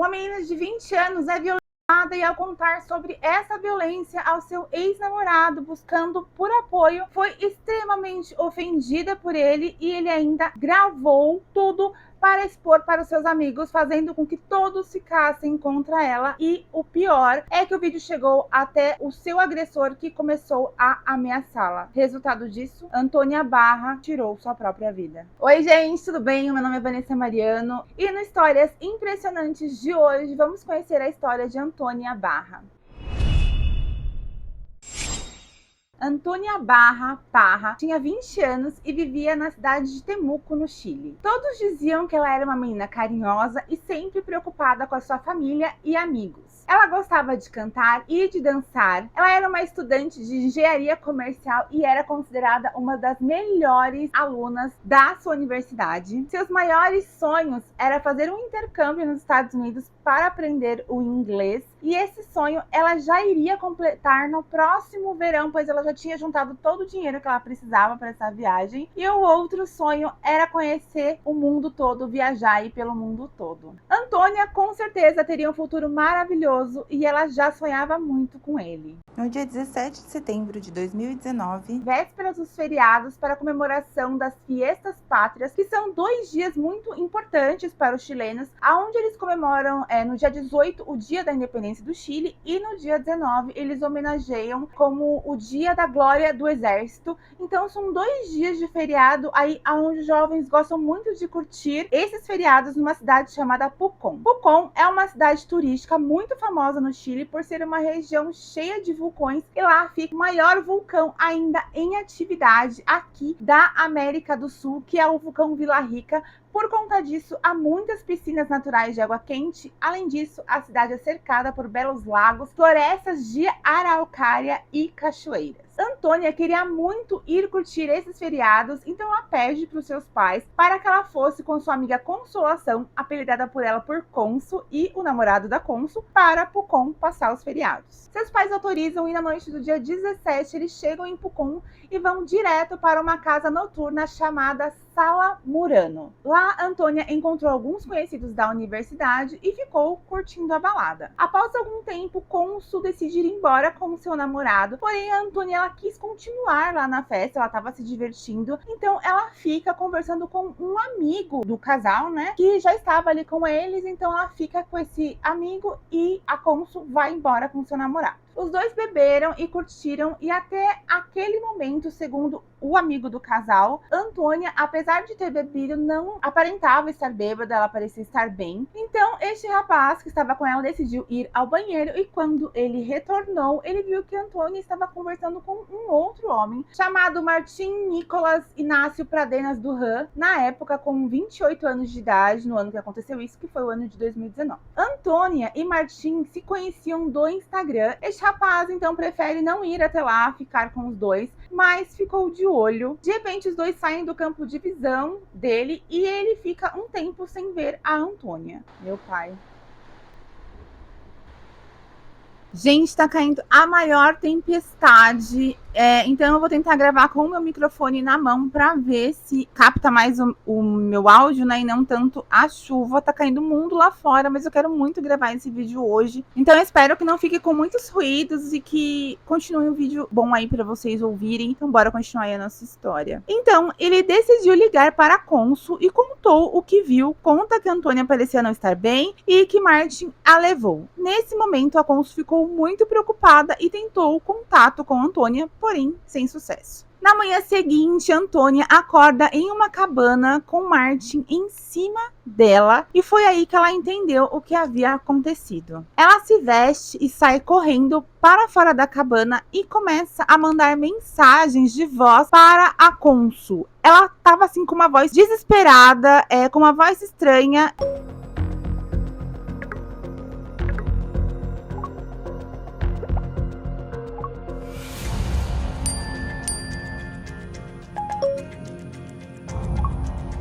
Uma menina de 20 anos é violentada e, ao contar sobre essa violência ao seu ex-namorado, buscando por apoio, foi extremamente ofendida por ele e ele ainda gravou tudo para expor para os seus amigos, fazendo com que todos ficassem contra ela. E o pior é que o vídeo chegou até o seu agressor, que começou a ameaçá-la. Resultado disso, Antônia Barra tirou sua própria vida. Oi gente, tudo bem? Meu nome é Vanessa Mariano e no Histórias Impressionantes de hoje vamos conhecer a história de Antônia Barra. Antônia Barra Parra tinha 20 anos e vivia na cidade de Temuco, no Chile. Todos diziam que ela era uma menina carinhosa e sempre preocupada com a sua família e amigos. Ela gostava de cantar e de dançar. Ela era uma estudante de engenharia comercial e era considerada uma das melhores alunas da sua universidade. Seus maiores sonhos era fazer um intercâmbio nos Estados Unidos para aprender o inglês, e esse sonho ela já iria completar no próximo verão, pois ela já tinha juntado todo o dinheiro que ela precisava para essa viagem. E o outro sonho era conhecer o mundo todo, viajar aí pelo mundo todo. Antônia com certeza teria um futuro maravilhoso e ela já sonhava muito com ele. No dia 17 de setembro de 2019, vésperas dos feriados para a comemoração das Fiestas Pátrias, que são 2 dias muito importantes para os chilenos, onde eles comemoram no dia 18 o Dia da Independência do Chile e no dia 19 eles homenageiam como o Dia da Glória do Exército. Então são 2 dias de feriado aí onde os jovens gostam muito de curtir esses feriados numa cidade chamada Pucón. Pucón é uma cidade turística muito famosa no Chile por ser uma região cheia de vulcões, e lá fica o maior vulcão ainda em atividade aqui da América do Sul, que é o vulcão Vila Rica. Por conta disso, há muitas piscinas naturais de água quente. Além disso, a cidade é cercada por belos lagos, florestas de araucária e cachoeiras. Antônia queria muito ir curtir esses feriados, então ela pede para os seus pais para que ela fosse com sua amiga Consolação, apelidada por ela por Consul, e o namorado da Consul, para Pucón passar os feriados. Seus pais autorizam e na noite do dia 17 eles chegam em Pucón e vão direto para uma casa noturna chamada Sala Murano. Lá, Antônia encontrou alguns conhecidos da universidade e ficou curtindo a balada. Após algum tempo, Consul decide ir embora com seu namorado, porém a Antônia ela quis continuar lá na festa, ela estava se divertindo, então ela fica conversando com um amigo do casal, né, que já estava ali com eles. Então ela fica com esse amigo e a Consul vai embora com seu namorado. Os dois beberam e curtiram, e até aquele momento, segundo o amigo do casal, Antônia, apesar de ter bebido, não aparentava estar bêbada, ela parecia estar bem. Então este rapaz que estava com ela decidiu ir ao banheiro, e quando ele retornou, ele viu que Antônia estava conversando com um outro homem chamado Martim Nicolas Inácio Pradenas Durran, na época com 28 anos de idade, no ano que aconteceu isso, que foi o ano de 2019. Antônia e Martim se conheciam do Instagram. Este rapaz então prefere não ir até lá ficar com os dois, mas ficou de olho. De repente os dois saem do campo de visão dele e ele fica um tempo sem ver a Antônia. Meu pai. Gente, tá caindo a maior tempestade, então eu vou tentar gravar com o meu microfone na mão para ver se capta mais o meu áudio, né, e não tanto a chuva. Tá caindo o mundo lá fora, mas eu quero muito gravar esse vídeo hoje, então eu espero que não fique com muitos ruídos e que continue um vídeo bom aí para vocês ouvirem. Então bora continuar aí a nossa história. Então ele decidiu ligar para a Consul e contou o que viu. Conta que Antônia parecia não estar bem e que Martin a levou. Nesse momento a Consul ficou muito preocupada e tentou contato com Antônia, porém sem sucesso. Na manhã seguinte, Antônia acorda em uma cabana com Martin em cima dela, e foi aí que ela entendeu o que havia acontecido. Ela se veste e sai correndo para fora da cabana e começa a mandar mensagens de voz para a Consul. Ela estava assim com uma voz desesperada, com uma voz estranha.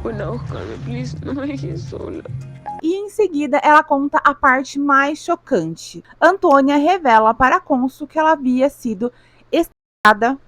Bueno, búscame, please, no me dejes sola. E em seguida ela conta a parte mais chocante. Antônia revela para a Consul que ela havia sido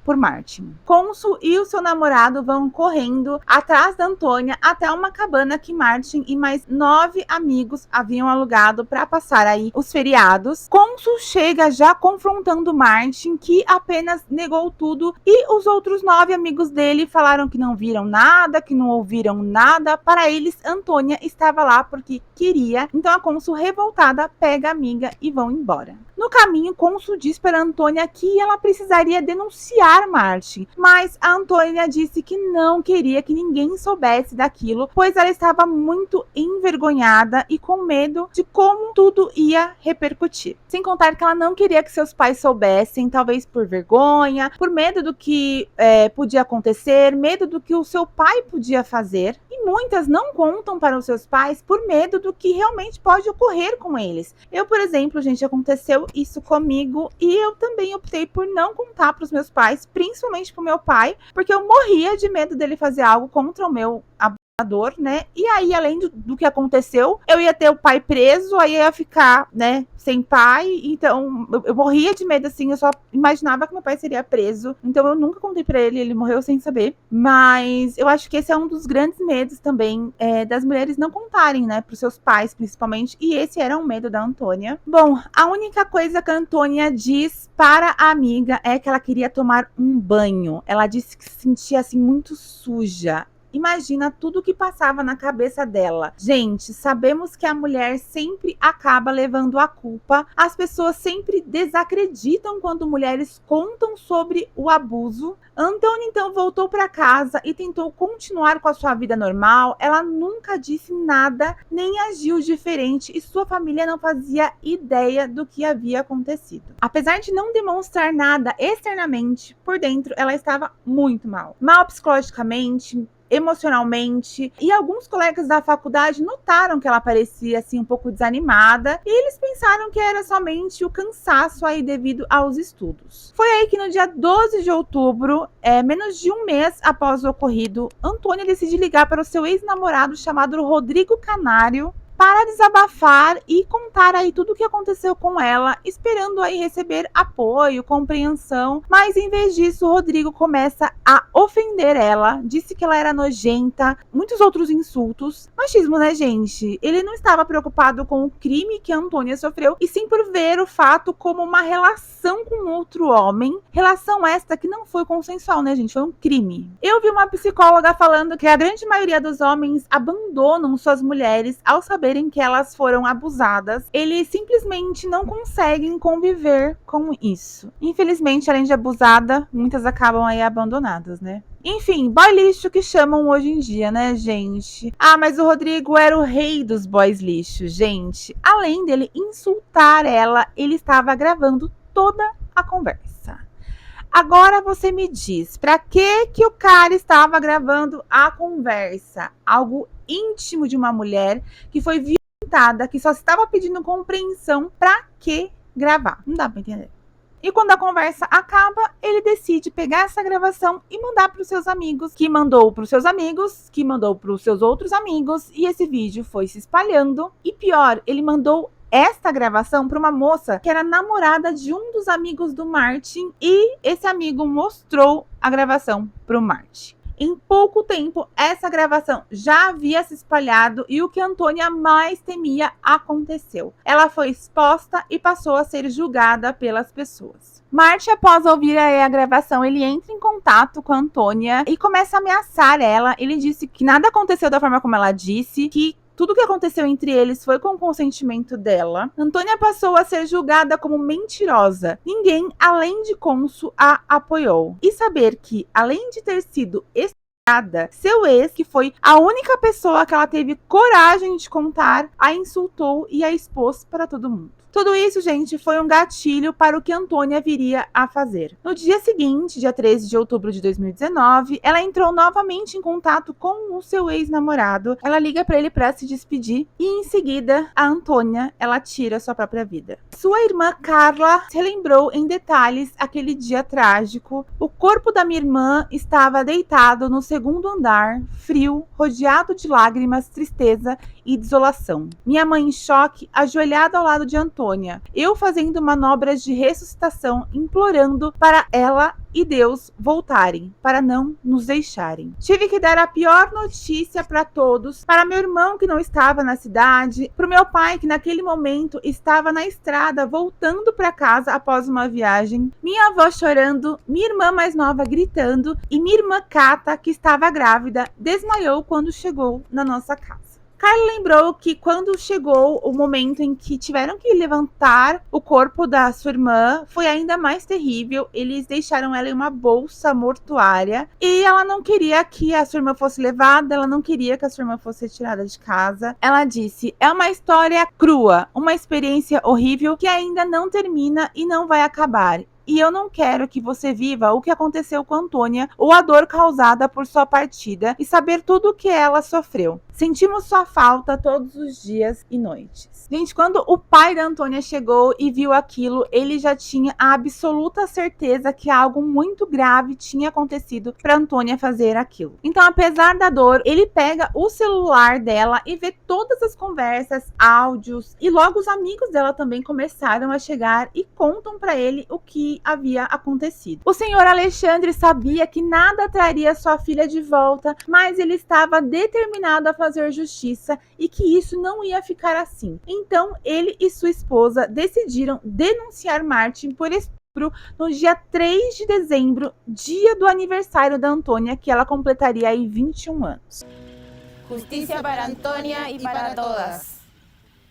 por Martin. Consul e o seu namorado vão correndo atrás da Antônia até uma cabana que Martin e mais 9 amigos haviam alugado para passar aí os feriados. Consul chega já confrontando Martin, que apenas negou tudo, e os outros 9 amigos dele falaram que não viram nada, que não ouviram nada. Para eles, Antônia estava lá porque queria. Então a Consul, revoltada, pega a amiga e vão embora. No caminho, Consul diz para Antônia que ela precisaria denunciar Martin, mas a Antônia disse que não queria que ninguém soubesse daquilo, pois ela estava muito envergonhada e com medo de como tudo ia repercutir. Sem contar que ela não queria que seus pais soubessem, talvez por vergonha, por medo do que podia acontecer, medo do que o seu pai podia fazer. E muitas não contam para os seus pais por medo do que realmente pode ocorrer com eles. Eu, por exemplo, gente, aconteceu isso comigo e eu também optei por não contar para os meus pais, principalmente para o meu pai, porque eu morria de medo dele fazer algo contra o meu abusador, né? E aí, além do que aconteceu, eu ia ter o pai preso, aí eu ia ficar, né, sem pai. Então, eu morria de medo, assim, eu só imaginava que meu pai seria preso. Então, eu nunca contei pra ele, ele morreu sem saber. Mas eu acho que esse é um dos grandes medos também, das mulheres não contarem, né, pros seus pais, principalmente. E esse era um medo da Antônia. Bom, a única coisa que a Antônia diz para a amiga é que ela queria tomar um banho. Ela disse que se sentia, assim, muito suja. Imagina tudo o que passava na cabeça dela. Gente, sabemos que a mulher sempre acaba levando a culpa. As pessoas sempre desacreditam quando mulheres contam sobre o abuso. Antônia então voltou para casa e tentou continuar com a sua vida normal. Ela nunca disse nada, nem agiu diferente, e sua família não fazia ideia do que havia acontecido. Apesar de não demonstrar nada externamente, por dentro ela estava muito mal. Mal psicologicamente, emocionalmente, e alguns colegas da faculdade notaram que ela parecia assim um pouco desanimada, e eles pensaram que era somente o cansaço aí devido aos estudos. Foi aí que no dia 12 de outubro, menos de um mês após o ocorrido, Antônia decide ligar para o seu ex-namorado chamado Rodrigo Canário para desabafar e contar aí tudo o que aconteceu com ela, esperando aí receber apoio, compreensão. Mas em vez disso, Rodrigo começa a ofender ela, disse que ela era nojenta, muitos outros insultos. Machismo, né, gente? Ele não estava preocupado com o crime que a Antônia sofreu, e sim por ver o fato como uma relação com outro homem. Relação esta que não foi consensual, né, gente? Foi um crime. Eu vi uma psicóloga falando que a grande maioria dos homens abandonam suas mulheres ao saberem que elas foram abusadas. Eles simplesmente não conseguem conviver com isso. Infelizmente, além de abusada, muitas acabam aí abandonadas, né? Enfim, boy lixo que chamam hoje em dia, né, gente? Ah, mas o Rodrigo era o rei dos boys lixo, gente. Além dele insultar ela, ele estava gravando toda a conversa. Agora você me diz, pra que o cara estava gravando a conversa? Algo íntimo de uma mulher que foi violentada, que só estava pedindo compreensão, pra que gravar? Não dá pra entender. E quando a conversa acaba, ele decide pegar essa gravação e mandar para os seus amigos, que mandou para os seus amigos, que mandou para os seus outros amigos, e esse vídeo foi se espalhando. E pior, ele mandou esta gravação para uma moça que era namorada de um dos amigos do Martin, e esse amigo mostrou a gravação para o Martin. Em pouco tempo, essa gravação já havia se espalhado e o que Antônia mais temia aconteceu. Ela foi exposta e passou a ser julgada pelas pessoas. Martin, após ouvir a gravação, ele entra em contato com a Antônia e começa a ameaçar ela. Ele disse que nada aconteceu da forma como ela disse, que tudo que aconteceu entre eles foi com o consentimento dela. Antônia passou a ser julgada como mentirosa. Ninguém, além de Consul, a apoiou. E saber que, além de ter sido estuprada, seu ex, que foi a única pessoa que ela teve coragem de contar, a insultou e a expôs para todo mundo. Tudo isso, gente, foi um gatilho para o que Antônia viria a fazer. No dia seguinte, dia 13 de outubro de 2019, ela entrou novamente em contato com o seu ex-namorado. Ela liga para ele para se despedir e, em seguida, a Antônia, ela tira sua própria vida. Sua irmã Carla se relembrou em detalhes aquele dia trágico. O corpo da minha irmã estava deitado no segundo andar, frio, rodeado de lágrimas, tristeza e desolação. Minha mãe em choque, ajoelhada ao lado de Antônia. Eu fazendo manobras de ressuscitação, implorando para ela e Deus voltarem para não nos deixarem. Tive que dar a pior notícia para todos, para meu irmão que não estava na cidade, para o meu pai que naquele momento estava na estrada voltando para casa após uma viagem, minha avó chorando, minha irmã mais nova gritando e minha irmã Cata, que estava grávida, desmaiou quando chegou na nossa casa. Carla lembrou que quando chegou o momento em que tiveram que levantar o corpo da sua irmã, foi ainda mais terrível. Eles deixaram ela em uma bolsa mortuária e ela não queria que a sua irmã fosse levada, ela não queria que a sua irmã fosse retirada de casa. Ela disse: é uma história crua, uma experiência horrível que ainda não termina e não vai acabar. E eu não quero que você viva o que aconteceu com Antônia ou a dor causada por sua partida e saber tudo o que ela sofreu. Sentimos sua falta todos os dias e noites. Gente, quando o pai da Antônia chegou e viu aquilo, ele já tinha a absoluta certeza que algo muito grave tinha acontecido para Antônia fazer aquilo. Então, apesar da dor, ele pega o celular dela e vê todas as conversas, áudios, e logo os amigos dela também começaram a chegar e contam para ele o que havia acontecido. O senhor Alexandre sabia que nada traria sua filha de volta, mas ele estava determinado a fazer justiça e que isso não ia ficar assim. Então, ele e sua esposa decidiram denunciar Martin por estupro no dia 3 de dezembro, dia do aniversário da Antônia, que ela completaria aí 21 anos. Justicia para Antônia e para todas.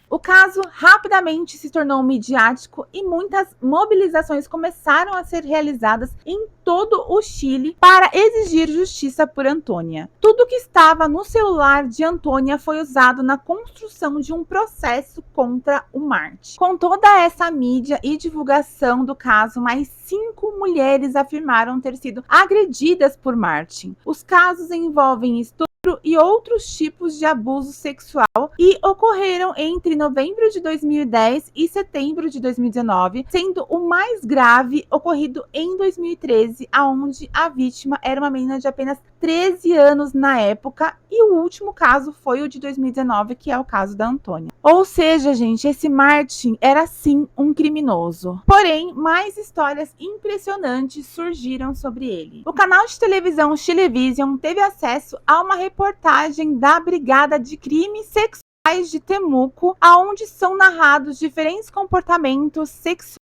O caso rapidamente se tornou midiático e muitas mobilizações começaram a ser realizadas em todo o Chile para exigir justiça por Antônia. Tudo que estava no celular de Antônia foi usado na construção de um processo contra o Martin. Com toda essa mídia e divulgação do caso, mais 5 mulheres afirmaram ter sido agredidas por Martin. Os casos envolvem estupro e outros tipos de abuso sexual e ocorreram entre novembro de 2010 e setembro de 2019, sendo o mais grave ocorrido em 2013, aonde a vítima era uma menina de apenas 13 anos na época, e o último caso foi o de 2019, que é o caso da Antônia. Ou seja, gente, esse Martin era sim um criminoso. Porém, mais histórias impressionantes surgiram sobre ele. O canal de televisão Chilevisión teve acesso a uma reportagem da Brigada de Crimes Sexuais de Temuco, aonde são narrados diferentes comportamentos sexuais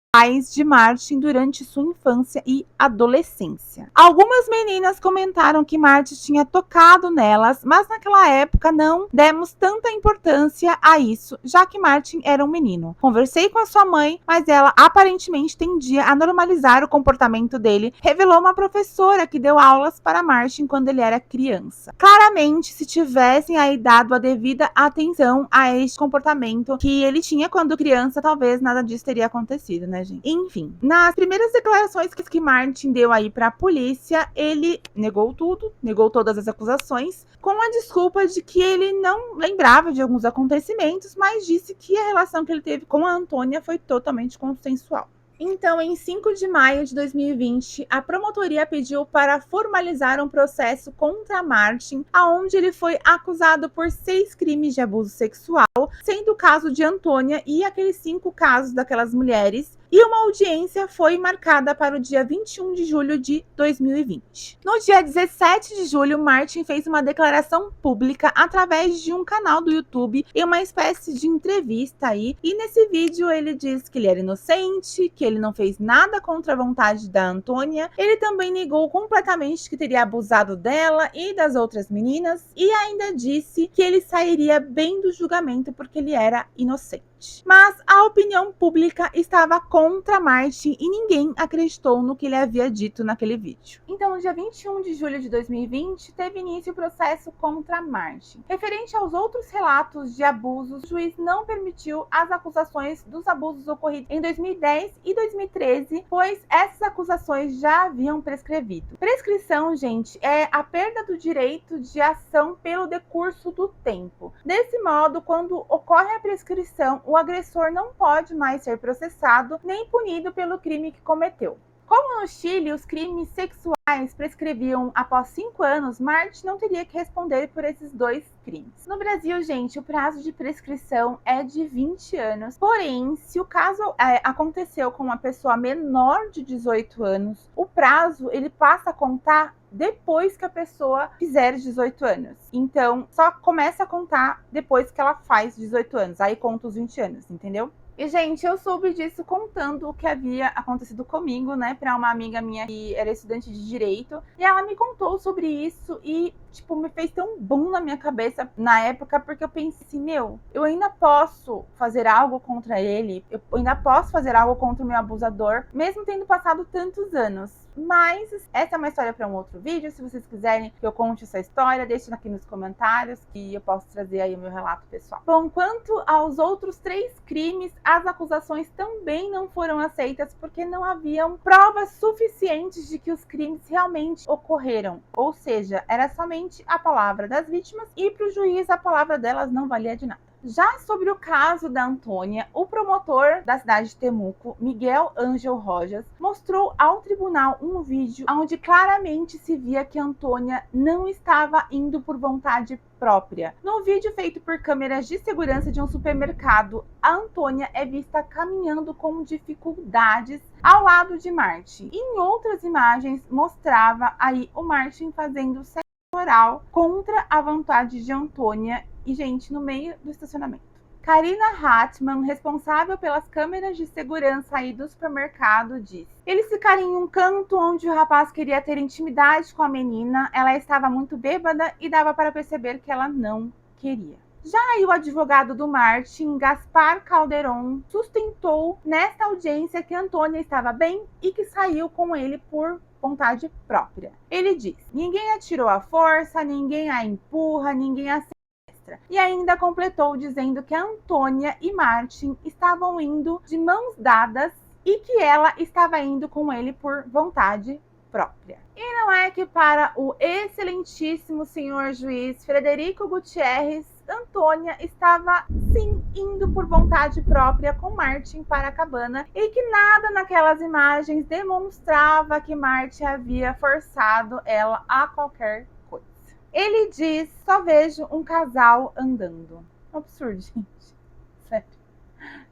de Martin durante sua infância e adolescência. Algumas meninas comentaram que Martin tinha tocado nelas, mas naquela época não demos tanta importância a isso, já que Martin era um menino. Conversei com a sua mãe, mas ela aparentemente tendia a normalizar o comportamento dele, revelou uma professora que deu aulas para Martin quando ele era criança. Claramente, se tivessem aí dado a devida atenção a este comportamento que ele tinha quando criança, talvez nada disso teria acontecido, né, gente? Enfim, nas primeiras declarações que Martin deu aí para a polícia, ele negou tudo, negou todas as acusações, com a desculpa de que ele não lembrava de alguns acontecimentos, mas disse que a relação que ele teve com a Antônia foi totalmente consensual. Então, em 5 de maio de 2020, a promotoria pediu para formalizar um processo contra Martin, aonde ele foi acusado por 6 crimes de abuso sexual, sendo o caso de Antônia e aqueles 5 casos daquelas mulheres, e uma audiência foi marcada para o dia 21 de julho de 2020. No dia 17 de julho, Martin fez uma declaração pública através de um canal do YouTube em uma espécie de entrevista aí, e nesse vídeo ele diz que ele era inocente, que ele não fez nada contra a vontade da Antônia. Ele também negou completamente que teria abusado dela e das outras meninas, e ainda disse que ele sairia bem do julgamento porque ele era inocente. Mas a opinião pública estava contra Martin e ninguém acreditou no que ele havia dito naquele vídeo. Então, no dia 21 de julho de 2020, teve início o processo contra Martin. Referente aos outros relatos de abusos, o juiz não permitiu as acusações dos abusos ocorridos em 2010 e 2013, pois essas acusações já haviam prescrevido. Prescrição, gente, é a perda do direito de ação pelo decurso do tempo. Desse modo, quando ocorre a prescrição, o agressor não pode mais ser processado nem punido pelo crime que cometeu. Como no Chile os crimes sexuais prescreviam após 5 anos, Martin não teria que responder por esses 2 crimes. No Brasil, gente, o prazo de prescrição é de 20 anos. Porém, se o caso aconteceu com uma pessoa menor de 18 anos, o prazo ele passa a contar depois que a pessoa fizer 18 anos. Então, só começa a contar depois que ela faz 18 anos. Aí conta os 20 anos, entendeu? E, gente, eu soube disso contando o que havia acontecido comigo, né, pra uma amiga minha que era estudante de Direito. E ela me contou sobre isso e, tipo, me fez tão boom na minha cabeça na época, porque eu pensei assim, meu, eu ainda posso fazer algo contra ele, eu ainda posso fazer algo contra o meu abusador, mesmo tendo passado tantos anos. Mas essa é uma história para um outro vídeo. Se vocês quiserem que eu conte essa história, deixem aqui nos comentários que eu posso trazer aí o meu relato pessoal. Bom, quanto aos outros 3 crimes, as acusações também não foram aceitas porque não haviam provas suficientes de que os crimes realmente ocorreram. Ou seja, era somente a palavra das vítimas e para o juiz a palavra delas não valia de nada. Já sobre o caso da Antônia, o promotor da cidade de Temuco, Miguel Ângel Rojas, mostrou ao tribunal um vídeo onde claramente se via que Antônia não estava indo por vontade própria. No vídeo feito por câmeras de segurança de um supermercado, a Antônia é vista caminhando com dificuldades ao lado de Martin. Em outras imagens, mostrava aí o Martin fazendo sexo oral contra a vontade de Antônia e, gente, no meio do estacionamento. Karina Hartmann, responsável pelas câmeras de segurança aí do supermercado, disse: eles ficaram em um canto onde o rapaz queria ter intimidade com a menina, ela estava muito bêbada e dava para perceber que ela não queria. Já aí o advogado do Martin, Gaspar Calderon, sustentou nesta audiência que Antônia estava bem e que saiu com ele por vontade própria. Ele diz: ninguém atirou à força, ninguém a empurra, ninguém a sequestra. E ainda completou dizendo que a Antônia e Martin estavam indo de mãos dadas e que ela estava indo com ele por vontade própria. E não é que para o excelentíssimo senhor juiz Frederico Gutierrez, Antônia estava sim indo por vontade própria com Martin para a cabana e que nada naquelas imagens demonstrava que Martin havia forçado ela a qualquer coisa. Ele diz: só vejo um casal andando. Absurdo, gente. Sério.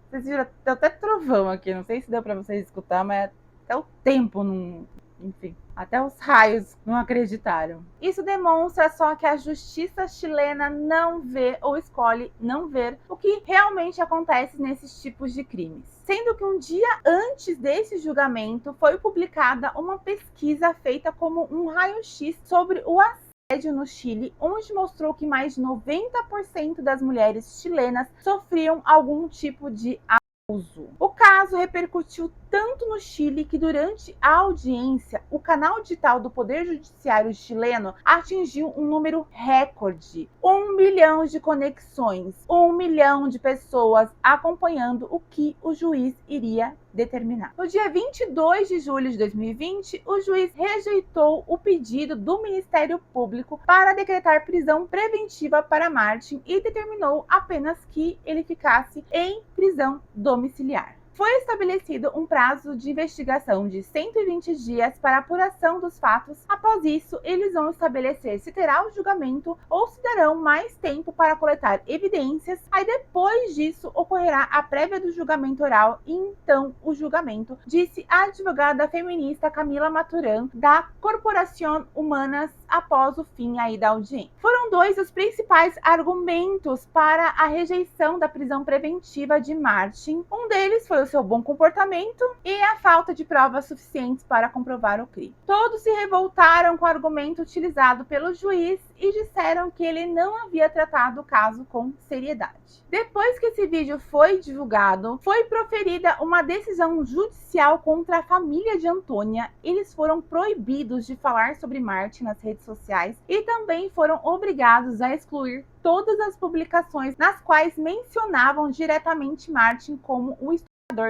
Vocês viram, tem até trovão aqui, não sei se deu para vocês escutar, mas até o tempo não... Enfim, até os raios não acreditaram. Isso demonstra só que a justiça chilena não vê ou escolhe não ver o que realmente acontece nesses tipos de crimes. Sendo que um dia antes desse julgamento foi publicada uma pesquisa feita como um raio-x sobre o assédio no Chile, onde mostrou que mais de 90% das mulheres chilenas sofriam algum tipo de abuso. O caso repercutiu tanto no Chile que durante a audiência, o canal digital do Poder Judiciário chileno atingiu um número recorde. 1 milhão de conexões, 1 milhão de pessoas acompanhando o que o juiz iria determinar. No dia 22 de julho de 2020, o juiz rejeitou o pedido do Ministério Público para decretar prisão preventiva para Martin e determinou apenas que ele ficasse em prisão domiciliar. Foi estabelecido um prazo de investigação de 120 dias para a apuração dos fatos. Após isso, eles vão estabelecer se terá o julgamento ou se darão mais tempo para coletar evidências. Aí depois disso, ocorrerá a prévia do julgamento oral e então o julgamento, disse a advogada feminista Camila Maturan, da Corporación Humanas, após o fim aí da audiência. Foram 2 os principais argumentos para a rejeição da prisão preventiva de Martin. Um deles foi o seu bom comportamento e a falta de provas suficientes para comprovar o crime. Todos se revoltaram com o argumento utilizado pelo juiz e disseram que ele não havia tratado o caso com seriedade. Depois que esse vídeo foi divulgado, foi proferida uma decisão judicial contra a família de Antônia. Eles foram proibidos de falar sobre Martin nas redes sociais e também foram obrigados a excluir todas as publicações nas quais mencionavam diretamente Martin como o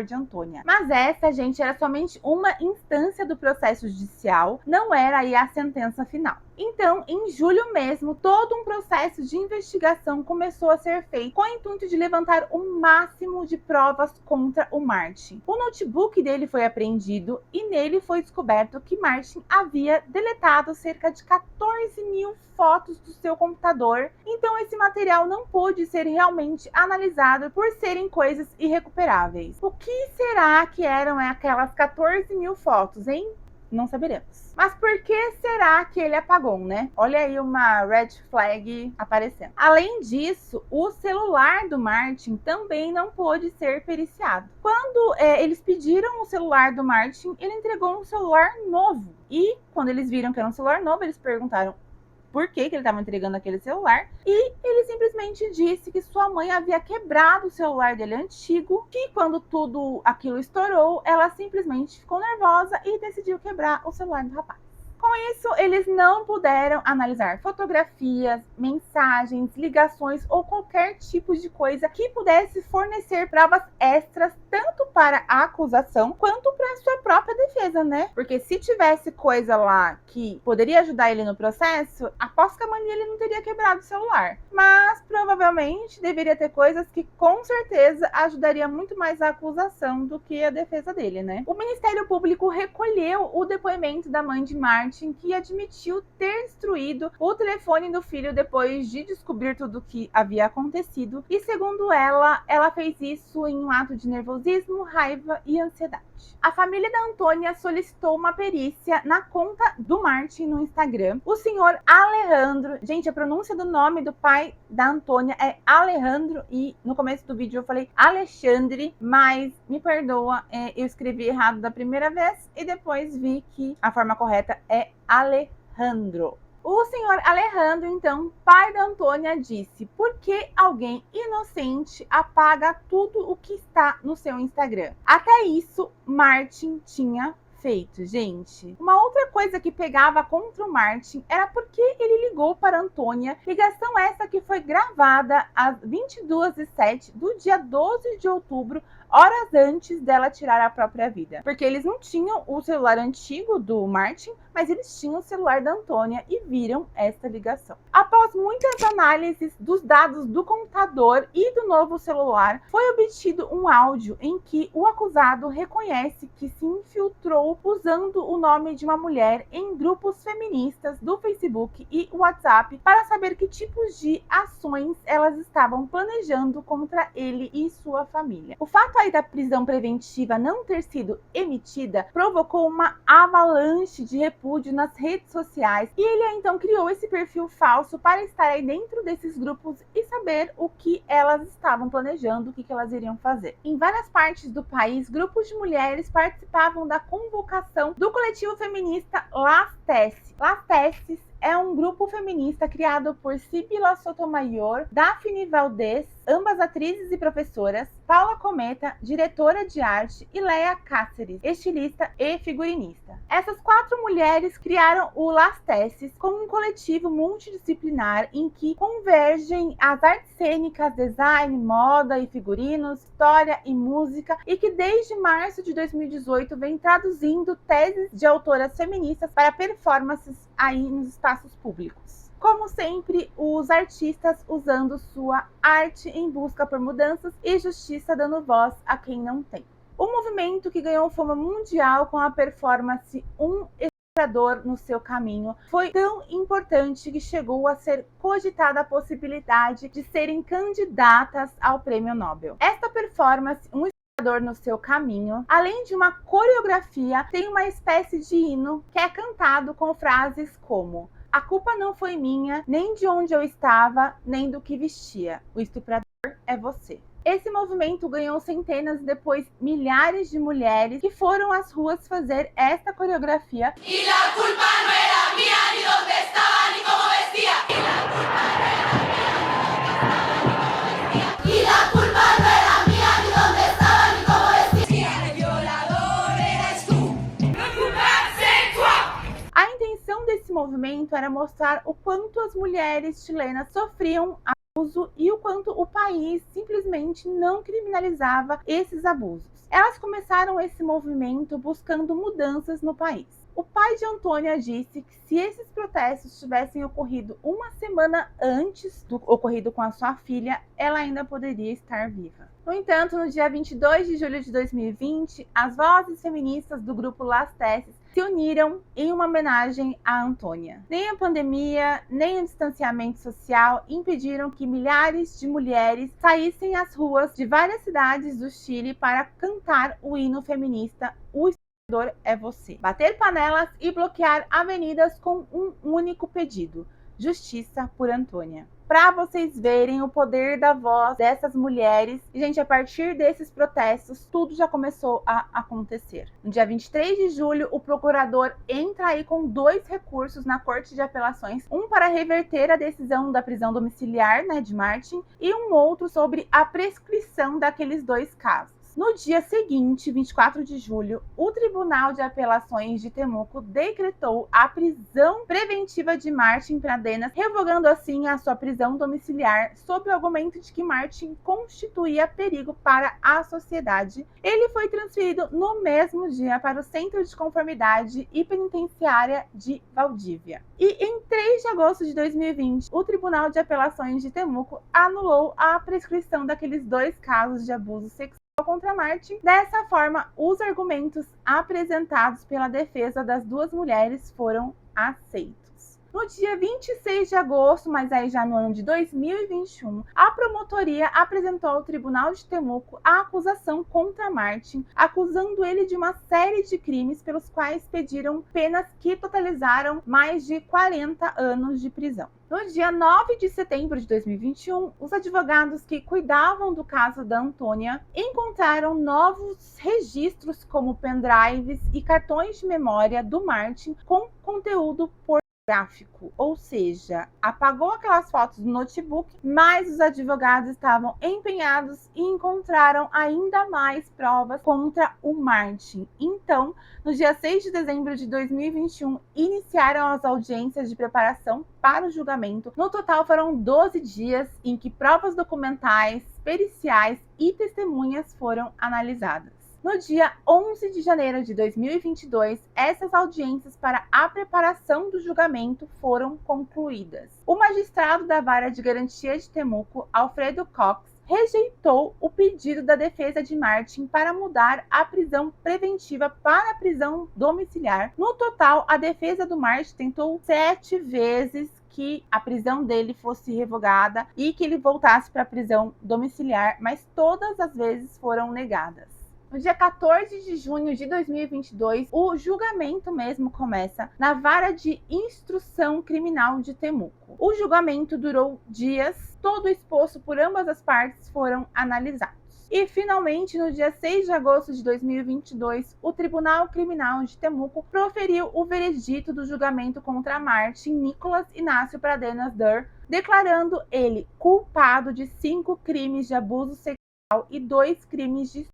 de Antônia. Mas essa, gente, era somente uma instância do processo judicial, não era aí a sentença final. Então, em julho mesmo, todo um processo de investigação começou a ser feito com o intuito de levantar o máximo de provas contra o Martin. O notebook dele foi apreendido e nele foi descoberto que Martin havia deletado cerca de 14.000 fotos do seu computador, então esse material não pôde ser realmente analisado por serem coisas irrecuperáveis. O que será que eram aquelas 14.000 fotos, hein? Não saberemos. Mas por que será que ele apagou, né? Olha aí uma red flag aparecendo. Além disso, o celular do Martin também não pôde ser periciado. Quando eles pediram o celular do Martin, ele entregou um celular novo. E quando eles viram que era um celular novo, eles perguntaram por que ele estava entregando aquele celular, e ele simplesmente disse que sua mãe havia quebrado o celular dele antigo, que quando tudo aquilo estourou, ela simplesmente ficou nervosa e decidiu quebrar o celular do rapaz. Com isso, eles não puderam analisar fotografias, mensagens, ligações ou qualquer tipo de coisa que pudesse fornecer provas extras tanto para a acusação quanto para a sua própria defesa, né? Porque se tivesse coisa lá que poderia ajudar ele no processo, aposto que a mãe dele não teria quebrado o celular. Mas provavelmente deveria ter coisas que com certeza ajudaria muito mais a acusação do que a defesa dele, né? O Ministério Público recolheu o depoimento da mãe de Martin, que admitiu ter destruído o telefone do filho depois de descobrir tudo o que havia acontecido. E segundo ela fez isso em um ato de nervosismo, raiva e ansiedade. A família da Antônia solicitou uma perícia na conta do Martin no Instagram. O senhor Alejandro, gente, a pronúncia do nome do pai da Antônia é Alejandro e no começo do vídeo eu falei Alexandre, mas me perdoa, eu escrevi errado da primeira vez e depois vi que a forma correta é Alejandro. O senhor Alejandro, então, pai da Antônia, disse: por que alguém inocente apaga tudo o que está no seu Instagram? Até isso, Martin tinha feito, gente. Uma outra coisa que pegava contra o Martin era porque ele ligou para Antônia, ligação essa que foi gravada às 22h07 do dia 12 de outubro, horas antes dela tirar a própria vida. Porque eles não tinham o celular antigo do Martin, mas eles tinham o celular da Antônia e viram essa ligação. Após muitas análises dos dados do computador e do novo celular, foi obtido um áudio em que o acusado reconhece que se infiltrou usando o nome de uma mulher em grupos feministas do Facebook e WhatsApp para saber que tipos de ações elas estavam planejando contra ele e sua família. O fato aí da prisão preventiva não ter sido emitida provocou uma avalanche de repúdio nas redes sociais e ele então criou esse perfil falso para estar aí dentro desses grupos e saber o que elas estavam planejando, o que elas iriam fazer. Em várias partes do país, grupos de mulheres participavam da convocação do coletivo feminista Las Tesses. Las Tesses é um grupo feminista criado por Sibila Sotomayor, Daphne Valdez, ambas atrizes e professoras, Paula Cometa, diretora de arte, e Leia Cáceres, estilista e figurinista. Essas 4 mulheres criaram o Las Tesses como um coletivo multidisciplinar em que convergem as artes cênicas, design, moda e figurinos, história e música, e que desde março de 2018 vem traduzindo teses de autoras feministas para performances aí nos espaços públicos. Como sempre, os artistas usando sua arte em busca por mudanças e justiça, dando voz a quem não tem. O movimento, que ganhou fama mundial com a performance Um Estuprador no Seu Caminho, foi tão importante que chegou a ser cogitada a possibilidade de serem candidatas ao Prêmio Nobel. Esta performance, Um Estuprador no Seu Caminho, além de uma coreografia, tem uma espécie de hino que é cantado com frases como: a culpa não foi minha, nem de onde eu estava, nem do que vestia. O estuprador é você. Esse movimento ganhou centenas e depois milhares de mulheres que foram às ruas fazer esta coreografia. E la culpa não era minha, ni onde estava, ni como vestia. E la culpa não era minha, ni onde estava, ni como vestia. E la culpa não era minha, ni onde estava, ni como vestia. El violador eres tú. A intenção desse movimento era mostrar o quanto as mulheres chilenas sofriam abuso e o quanto o país simplesmente não criminalizava esses abusos. Elas começaram esse movimento buscando mudanças no país. O pai de Antônia disse que se esses protestos tivessem ocorrido uma semana antes do ocorrido com a sua filha, ela ainda poderia estar viva. No entanto, no dia 22 de julho de 2020, as vozes feministas do grupo Las Tesis se uniram em uma homenagem a Antônia. Nem a pandemia, nem o distanciamento social impediram que milhares de mulheres saíssem às ruas de várias cidades do Chile para cantar o hino feminista O Esplendor é Você, bater panelas e bloquear avenidas com um único pedido: justiça por Antônia. Para vocês verem o poder da voz dessas mulheres. E, gente, a partir desses protestos, tudo já começou a acontecer. No dia 23 de julho, o procurador entra aí com 2 recursos na Corte de Apelações, um para reverter a decisão da prisão domiciliar, de Martin, e um outro sobre a prescrição daqueles 2 casos. No dia seguinte, 24 de julho, o Tribunal de Apelações de Temuco decretou a prisão preventiva de Martin Pradenas, revogando assim a sua prisão domiciliar sob o argumento de que Martin constituía perigo para a sociedade. Ele foi transferido no mesmo dia para o Centro de Conformidade e Penitenciária de Valdívia. E em 3 de agosto de 2020, o Tribunal de Apelações de Temuco anulou a prescrição daqueles 2 casos de abuso sexual contra Martin. Dessa forma, os argumentos apresentados pela defesa das 2 mulheres foram aceitos. No dia 26 de agosto, mas aí já no ano de 2021, a promotoria apresentou ao Tribunal de Temuco a acusação contra Martin, acusando ele de uma série de crimes pelos quais pediram penas que totalizaram mais de 40 anos de prisão. No dia 9 de setembro de 2021, os advogados que cuidavam do caso da Antônia encontraram novos registros como pendrives e cartões de memória do Martin com conteúdo pornográfico, ou seja, apagou aquelas fotos do notebook, mas os advogados estavam empenhados e encontraram ainda mais provas contra o Martin. Então, no dia 6 de dezembro de 2021, iniciaram as audiências de preparação para o julgamento. No total, foram 12 dias em que provas documentais, periciais e testemunhas foram analisadas. No dia 11 de janeiro de 2022, essas audiências para a preparação do julgamento foram concluídas. O magistrado da Vara de Garantia de Temuco, Alfredo Cox, rejeitou o pedido da defesa de Martin para mudar a prisão preventiva para a prisão domiciliar. No total, a defesa do Martin tentou 7 vezes que a prisão dele fosse revogada e que ele voltasse para a prisão domiciliar, mas todas as vezes foram negadas. No dia 14 de junho de 2022, o julgamento mesmo começa na Vara de Instrução Criminal de Temuco. O julgamento durou dias, todo o exposto por ambas as partes foram analisados. E, finalmente, no dia 6 de agosto de 2022, o Tribunal Criminal de Temuco proferiu o veredito do julgamento contra Martin Nicolas Inácio Pradenas Dur, declarando ele culpado de 5 crimes de abuso sexual e 2 crimes de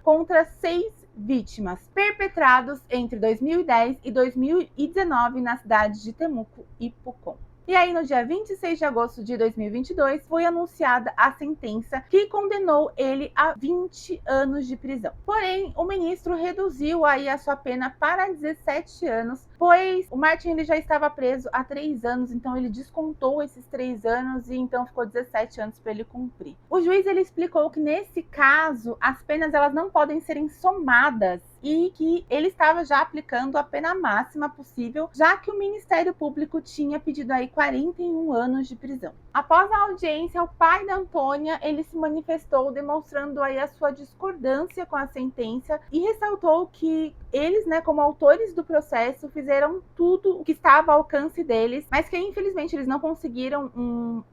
contra 6 vítimas, perpetrados entre 2010 e 2019 na cidade de Temuco e Pucón. E aí, no dia 26 de agosto de 2022, foi anunciada a sentença que condenou ele a 20 anos de prisão. Porém, o ministro reduziu aí a sua pena para 17 anos, pois o Martin ele já estava preso há 3 anos, então ele descontou esses 3 anos e então ficou 17 anos para ele cumprir. O juiz ele explicou que nesse caso as penas elas não podem serem somadas e que ele estava já aplicando a pena máxima possível, já que o Ministério Público tinha pedido aí 41 anos de prisão. Após a audiência, o pai da Antônia, ele se manifestou demonstrando aí a sua discordância com a sentença e ressaltou que eles, como autores do processo, fizeram tudo o que estava ao alcance deles, mas que infelizmente eles não conseguiram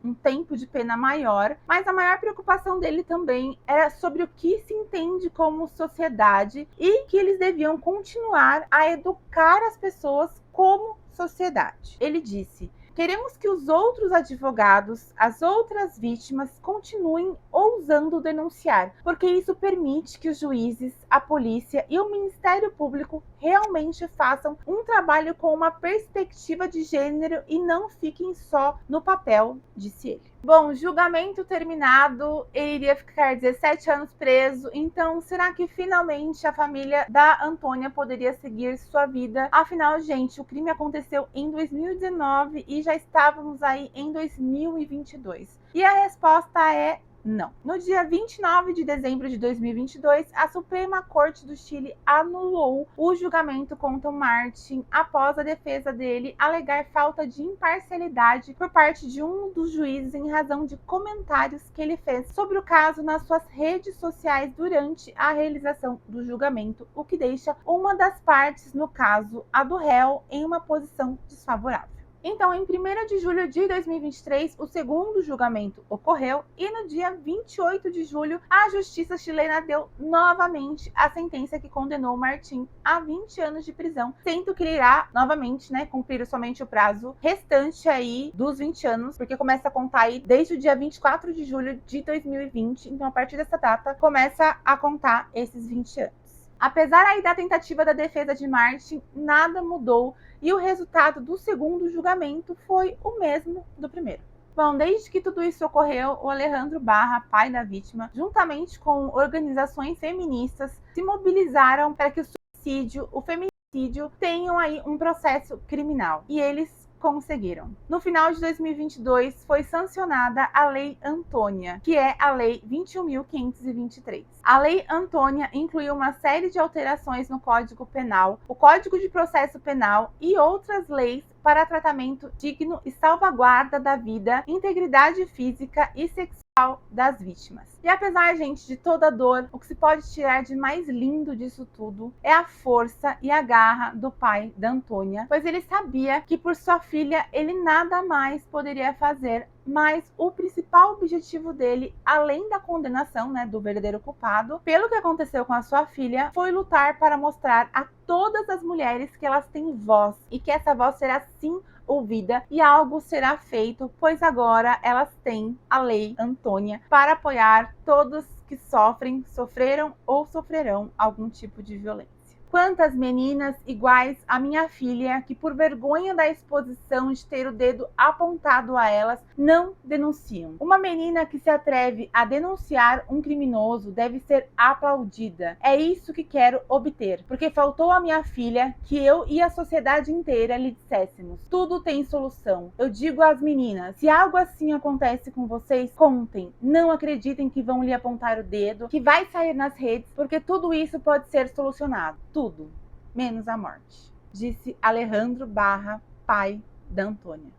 um tempo de pena maior. Mas a maior preocupação dele também era sobre o que se entende como sociedade e que eles deviam continuar a educar as pessoas como sociedade. Ele disse: queremos que os outros advogados, as outras vítimas, continuem ousando denunciar, porque isso permite que os juízes, a polícia e o Ministério Público realmente façam um trabalho com uma perspectiva de gênero e não fiquem só no papel, disse ele. Bom, julgamento terminado, ele iria ficar 17 anos preso, então será que finalmente a família da Antônia poderia seguir sua vida? Afinal, gente, o crime aconteceu em 2019 e já estávamos aí em 2022. E a resposta é não. No dia 29 de dezembro de 2022, a Suprema Corte do Chile anulou o julgamento contra Martín após a defesa dele alegar falta de imparcialidade por parte de um dos juízes em razão de comentários que ele fez sobre o caso nas suas redes sociais durante a realização do julgamento, o que deixa uma das partes, no caso a do réu, em uma posição desfavorável. Então, em 1º de julho de 2023, o segundo julgamento ocorreu e no dia 28 de julho, a justiça chilena deu novamente a sentença que condenou Martín a 20 anos de prisão, sendo que ele irá novamente, cumprir somente o prazo restante aí dos 20 anos, porque começa a contar aí desde o dia 24 de julho de 2020, então a partir dessa data começa a contar esses 20 anos. Apesar aí da tentativa da defesa de Martín, nada mudou e o resultado do segundo julgamento foi o mesmo do primeiro. Bom, desde que tudo isso ocorreu, o Alejandro Barra, pai da vítima, juntamente com organizações feministas, se mobilizaram para que o feminicídio tenham aí um processo criminal. E eles conseguiram. No final de 2022, foi sancionada a Lei Antônia, que é a Lei 21.523. A Lei Antônia incluiu uma série de alterações no Código Penal, o Código de Processo Penal e outras leis para tratamento digno e salvaguarda da vida, integridade física e sexual das vítimas. E apesar, gente, de toda a dor, o que se pode tirar de mais lindo disso tudo é a força e a garra do pai da Antônia, pois ele sabia que por sua filha ele nada mais poderia fazer, mas o principal objetivo dele, além da condenação, do verdadeiro culpado, pelo que aconteceu com a sua filha, foi lutar para mostrar a todas as mulheres que elas têm voz e que essa voz será sim ouvida e algo será feito, pois agora elas têm a Lei Antônia para apoiar todos que sofreram ou sofrerão algum tipo de violência. Quantas meninas iguais à minha filha que, por vergonha da exposição de ter o dedo apontado a elas, não denunciam? Uma menina que se atreve a denunciar um criminoso deve ser aplaudida. É isso que quero obter, porque faltou à minha filha que eu e a sociedade inteira lhe disséssemos: tudo tem solução. Eu digo às meninas, se algo assim acontece com vocês, contem. Não acreditem que vão lhe apontar o dedo, que vai sair nas redes, porque tudo isso pode ser solucionado. Tudo, menos a morte, disse Alejandro Barra, pai da Antônia.